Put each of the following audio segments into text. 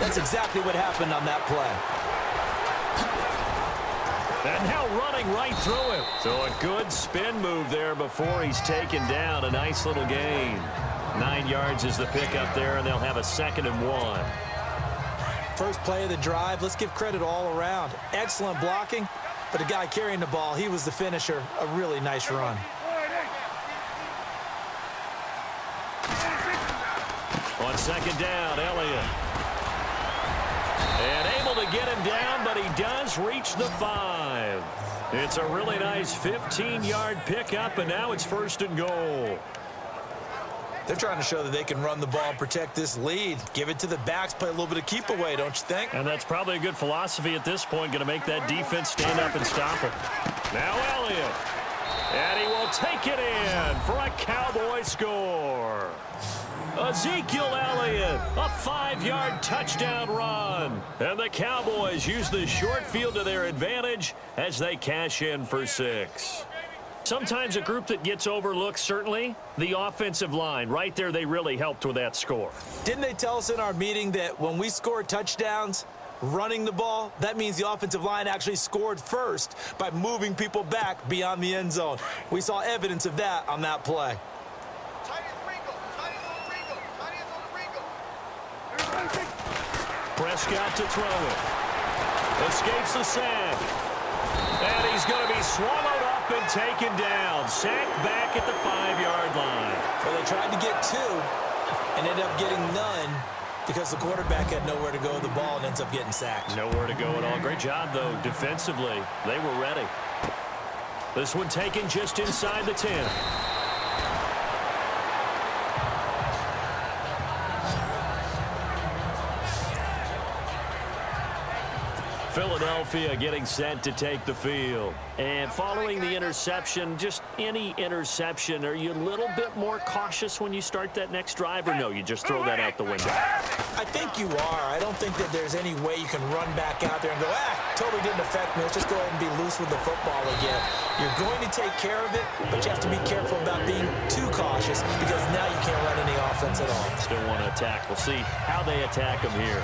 That's exactly what happened on that play. And now running right through him. So a good spin move there before he's taken down. A nice little gain. 9 yards is the pickup there, and they'll have a 2nd and 1. First play of the drive, let's give credit all around. Excellent blocking, but the guy carrying the ball, he was the finisher. A really nice run. On 2nd down, Elliott. And able to get him down, but he does reach the 5. It's a really nice 15-yard pickup, and now it's 1st and goal. They're trying to show that they can run the ball and protect this lead. Give it to the backs, play a little bit of keep away, don't you think? And that's probably a good philosophy at this point, going to make that defense stand up and stop it. Now Elliott. And he will take it in for a Cowboy score. Ezekiel Elliott, a 5-yard touchdown run. And the Cowboys use the short field to their advantage as they cash in for 6. Sometimes a group that gets overlooked, certainly, the offensive line. Right there, they really helped with that score. Didn't they tell us in our meeting that when we score touchdowns, running the ball, that means the offensive line actually scored first by moving people back beyond the end zone? We saw evidence of that on that play. Prescott to throw it. Escapes the sack. And he's going to be swallowed up and taken down. Sacked back at the 5-yard line. Well, they tried to get 2 and ended up getting none because the quarterback had nowhere to go with the ball and ends up getting sacked. Nowhere to go at all. Great job, though, defensively. They were ready. This one taken just inside the 10. Philadelphia getting set to take the field. And following the interception, just any interception, are you a little bit more cautious when you start that next drive, or no, you just throw that out the window? I think you are. I don't think that there's any way you can run back out there and go, totally didn't affect me. Let's just go ahead and be loose with the football again. You're going to take care of it, but you have to be careful about being too cautious because now you can't run any offense at all. Still want to attack. We'll see how they attack them here.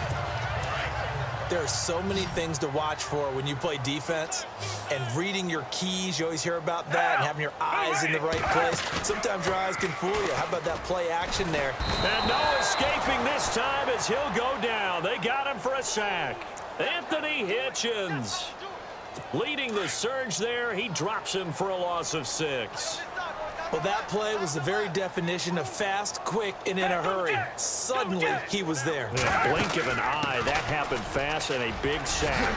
There are so many things to watch for when you play defense, and reading your keys, you always hear about that, and having your eyes in the right place. Sometimes your eyes can fool you. How about that play action there? And no escaping this time as he'll go down. They got him for a sack. Anthony Hitchens leading the surge there. He drops him for a loss of 6. Well, that play was the very definition of fast, quick, and in a hurry. Suddenly, he was there. In a blink of an eye, that happened fast, and a big sack.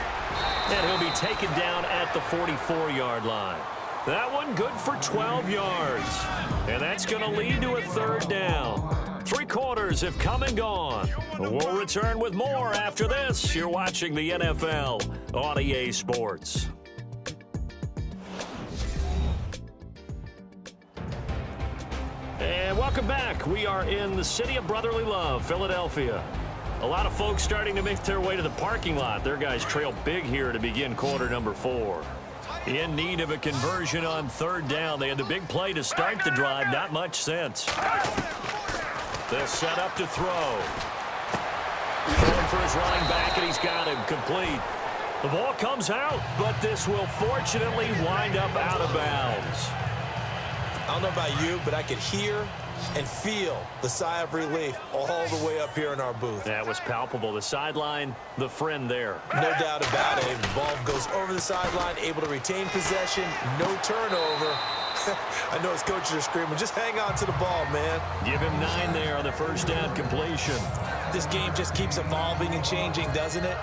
And he'll be taken down at the 44-yard line. That one good for 12 yards. And that's going to lead to a 3rd down. 3 quarters have come and gone. We'll return with more after this. You're watching the NFL on EA Sports. And welcome back. We are in the city of brotherly love, Philadelphia. A lot of folks starting to make their way to the parking lot. Their guys trail big here to begin quarter number 4. In need of a conversion on 3rd down. They had the big play to start the drive. Not much sense. They'll set up to throw. Throwing for his running back, and he's got him complete. The ball comes out, but this will fortunately wind up out of bounds. I don't know about you, but I could hear and feel the sigh of relief all the way up here in our booth. That was palpable. The sideline, the friend there. No doubt about it. The ball goes over the sideline, able to retain possession, no turnover. I know his coaches are screaming, just hang on to the ball, man. Give him 9 there on the 1st down completion. This game just keeps evolving and changing, doesn't it?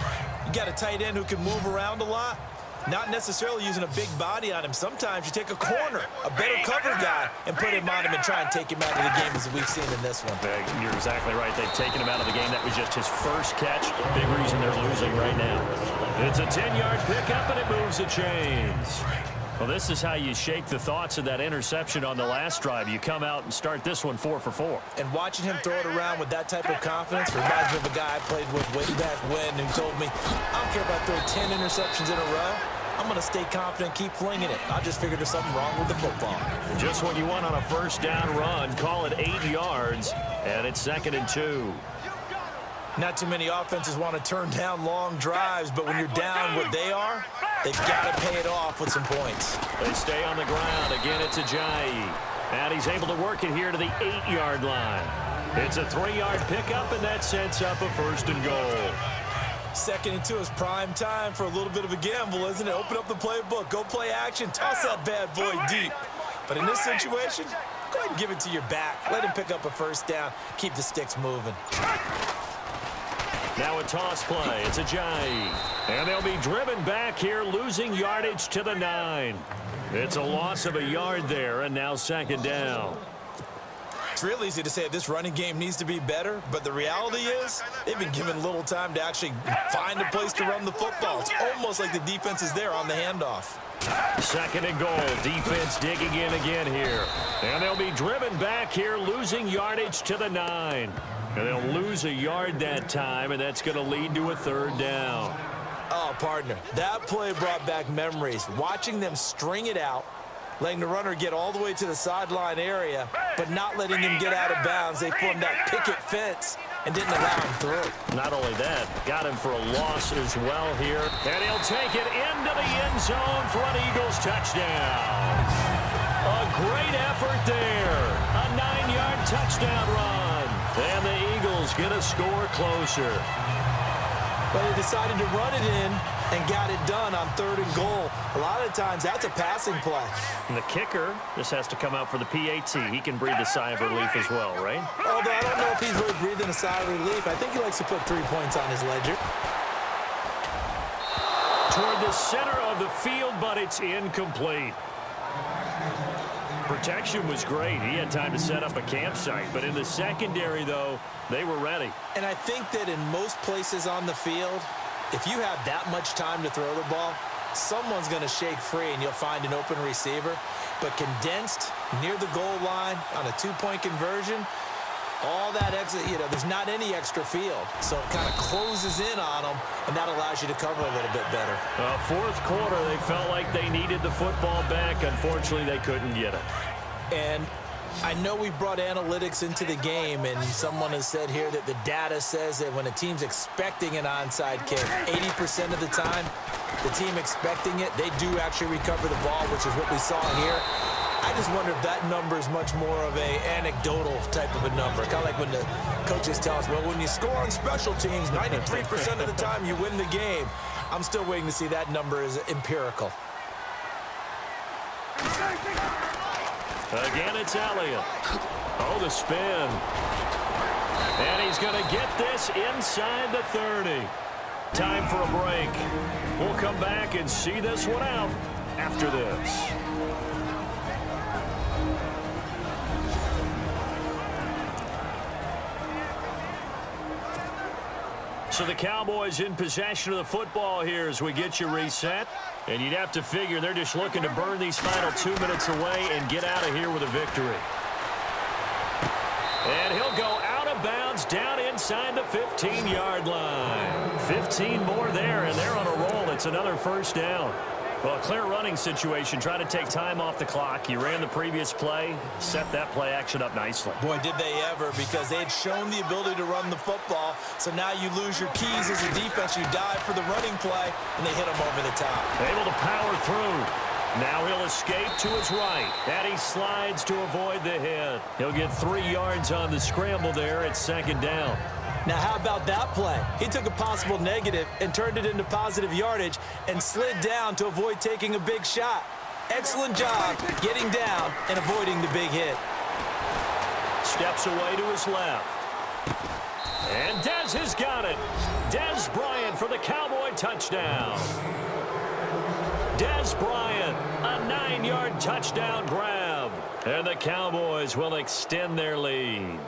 You got a tight end who can move around a lot. Not necessarily using a big body on him. Sometimes you take a corner, a better cover guy, and put him on him and try and take him out of the game as we've seen in this one. You're exactly right. They've taken him out of the game. That was just his first catch. Big reason they're losing right now. It's a 10-yard pickup, and it moves the chains. Well, this is how you shake the thoughts of that interception on the last drive. You come out and start this one 4 for 4. And watching him throw it around with that type of confidence reminds me of a guy I played with way back when who told me, I don't care about throwing 10 interceptions in a row. I'm going to stay confident and keep flinging it. I just figured there's something wrong with the football. Just what you want on a 1st down run. Call it 8 yards, and it's 2nd and 2. Not too many offenses want to turn down long drives, but when you're down what they are, they've got to pay it off with some points. They stay on the ground. Again, it's Ajayi. And he's able to work it here to the 8-yard line. It's a 3-yard pickup, and that sets up a 1st and goal. 2nd and 2 is prime time for a little bit of a gamble, isn't it? Open up the playbook, go play action, toss that bad boy deep. But in this situation, go ahead and give it to your back. Let him pick up a 1st down. Keep the sticks moving. Now a toss play. It's Ajayi. And they'll be driven back here, losing yardage to the 9. It's a loss of a yard there, and now 2nd down. It's real easy to say this running game needs to be better, but the reality is they've been given little time to actually find a place to run the football. It's almost like the defense is there on the handoff. 2nd and goal. Defense digging in again here. And they'll be driven back here, losing yardage to the 9. And they'll lose a yard that time, and that's going to lead to a 3rd down. Oh, partner, that play brought back memories. Watching them string it out, letting the runner get all the way to the sideline area, but not letting him get out of bounds. They formed that picket fence and didn't allow him through. Not only that, got him for a loss as well here. And he'll take it into the end zone for an Eagles touchdown. A great effort there. A 9-yard touchdown run. And the Eagles get a score closer. But they decided to run it in and got it done on 3rd and goal. A lot of times, that's a passing play. And the kicker, this has to come out for the PAT. He can breathe a sigh of relief as well, right? Although I don't know if he's really breathing a sigh of relief. I think he likes to put 3 points on his ledger. Toward the center of the field, but it's incomplete. Protection was great. He had time to set up a campsite. But in the secondary, though, they were ready. And I think that in most places on the field, if you have that much time to throw the ball, someone's going to shake free and you'll find an open receiver. But condensed near the goal line on a 2-point conversion, all that extra, there's not any extra field. So it kind of closes in on them, and that allows you to cover a little bit better. 4th quarter, they felt like they needed the football back. Unfortunately, they couldn't get it. And I know we brought analytics into the game, and someone has said here that the data says that when a team's expecting an onside kick, 80% of the time, the team expecting it, they do actually recover the ball, which is what we saw here. I just wonder if that number is much more of a anecdotal type of a number. Kind of like when the coaches tell us, well, when you score on special teams, 93% of the time you win the game. I'm still waiting to see that number is empirical. Again, it's Elliott. Oh, the spin. And he's going to get this inside the 30. Time for a break. We'll come back and see this one out after this. So the Cowboys in possession of the football here as we get you reset. And you'd have to figure they're just looking to burn these final 2 minutes away and get out of here with a victory. And he'll go out of bounds down inside the 15-yard line. 15 more there, and they're on a roll. It's another 1st down. Well, a clear running situation. Try to take time off the clock. You ran the previous play, set that play action up nicely. Boy, did they ever, because they had shown the ability to run the football. So now you lose your keys as a defense. You dive for the running play, and they hit them over the top. Able to power through. Now he'll escape to his right. And he slides to avoid the hit. He'll get 3 yards on the scramble there. It's 2nd down. Now, how about that play? He took a possible negative and turned it into positive yardage and slid down to avoid taking a big shot. Excellent job getting down and avoiding the big hit. Steps away to his left. And Dez has got it. Dez Bryant for the Cowboy touchdown. Dez Bryant, a 9-yard touchdown grab. And the Cowboys will extend their lead.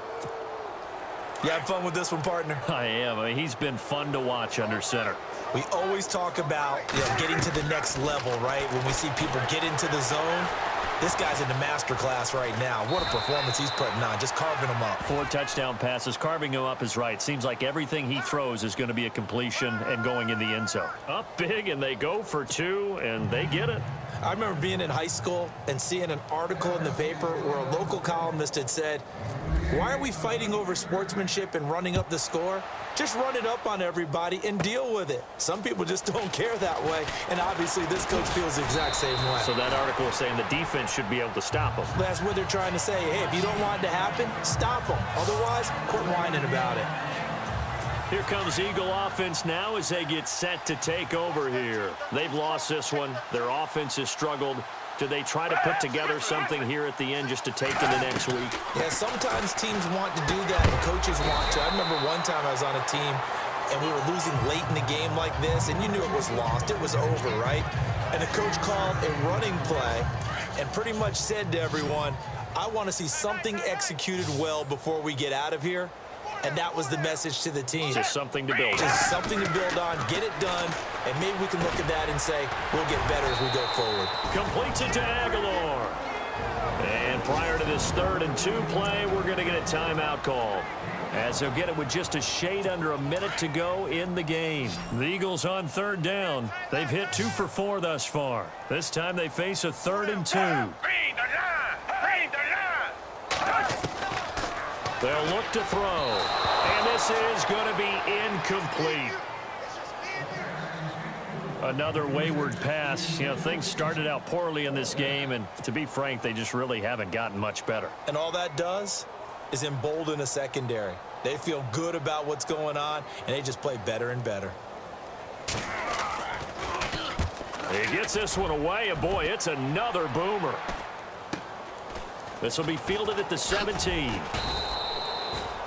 You have fun with this one, partner? I am. I mean, he's been fun to watch under center. We always talk about getting to the next level, right? When we see people get into the zone, this guy's in the master class right now. What a performance he's putting on, just carving them up. 4 touchdown passes. Carving him up is right. Seems like everything he throws is going to be a completion and going in the end zone. Up big, and they go for 2, and they get it. I remember being in high school and seeing an article in the paper where a local columnist had said, why are we fighting over sportsmanship and running up the score? Just run it up on everybody and deal with it. Some people just don't care that way, and obviously this coach feels the exact same way. So that article is saying the defense should be able to stop them. That's what they're trying to say. Hey, if you don't want it to happen, stop them. Otherwise, quit whining about it. Here comes Eagle offense now as they get set to take over here. They've lost this one. Their offense has struggled. Do they try to put together something here at the end just to take into next week? Yeah, sometimes teams want to do that, and coaches want to. I remember one time I was on a team, and we were losing late in the game like this, and you knew it was lost. It was over, right? And the coach called a running play and pretty much said to everyone, I want to see something executed well before we get out of here. And that was the message to the team. Just something to build on. Just something to build on, get it done, and maybe we can look at that and say, we'll get better as we go forward. Completes it to Aguilar. And prior to this 3rd and 2 play, we're going to get a timeout call, as they'll get it with just a shade under a minute to go in the game. The Eagles on 3rd down. They've hit 2 for 4 thus far. This time they face a 3rd and 2. They'll look to throw, and this is going to be incomplete. Another wayward pass. You know, things started out poorly in this game, and to be frank, they just really haven't gotten much better. And all that does is embolden a secondary. They feel good about what's going on, and they just play better and better. He gets this one away, and boy, it's another boomer. This will be fielded at the 17.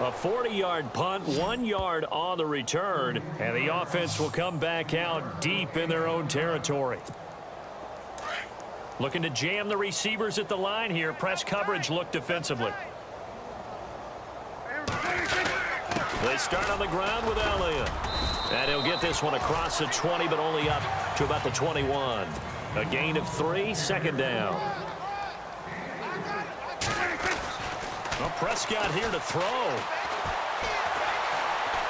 A 40-yard punt, 1 yard on the return, and the offense will come back out deep in their own territory. Looking to jam the receivers at the line here. Press coverage look defensively. They start on the ground with Elliott. And he'll get this one across the 20, but only up to about the 21. A gain of 3, 2nd down. Well, Prescott here to throw.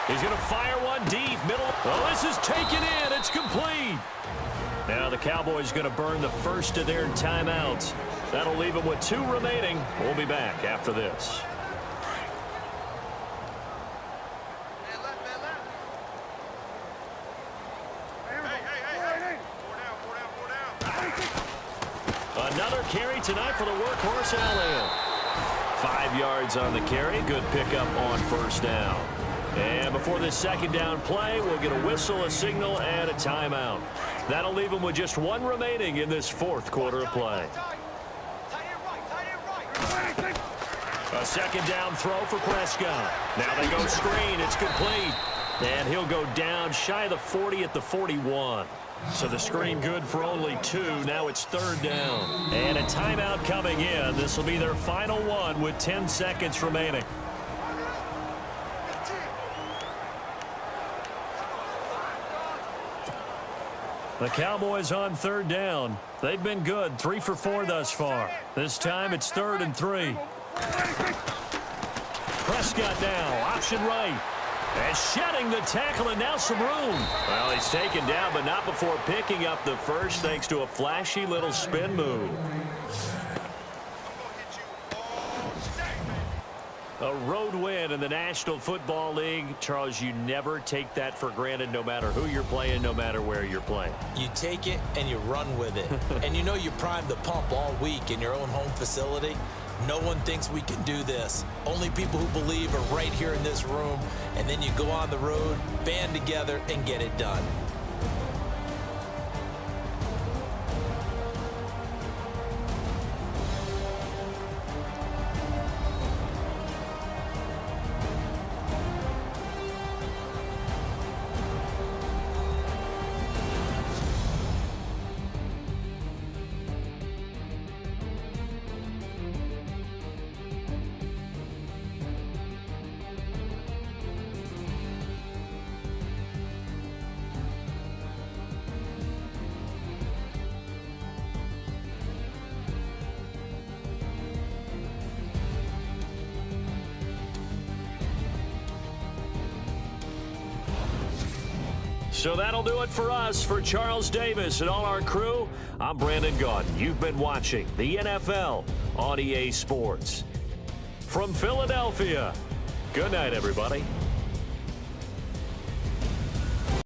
He's going to fire one deep. Middle. Oh, this is taken in. It's complete. Now the Cowboys going to burn the first of their timeouts. That'll leave them with 2 remaining. We'll be back after this. Another carry tonight for the workhorse Elliott. 5 yards on the carry. Good pickup on 1st down. And before this 2nd down play, we'll get a whistle, a signal, and a timeout. That'll leave them with just 1 remaining in this 4th quarter of play. A 2nd down throw for Prescott. Now they go screen. It's complete. And he'll go down shy of the 40 at the 41. So the screen good for only 2. Now it's 3rd down. And a timeout coming in. This will be their final one with 10 seconds remaining. The Cowboys on 3rd down. They've been good. 3 for 4 thus far. This time it's 3rd and 3. Prescott now. Option right. And shedding the tackle, and now some room. Well, he's taken down, but not before picking up the first, thanks to a flashy little spin move. A road win in the National Football League. Charles, you never take that for granted, no matter who you're playing, no matter where you're playing. You take it and you run with it. And you know you primed the pump all week in your own home facility. No one thinks we can do this. Only people who believe are right here in this room. And then you go on the road, band together, and get it done. So that'll do it for us. For Charles Davis and all our crew, I'm Brandon Gaudin. You've been watching the NFL on EA Sports. From Philadelphia, good night, everybody.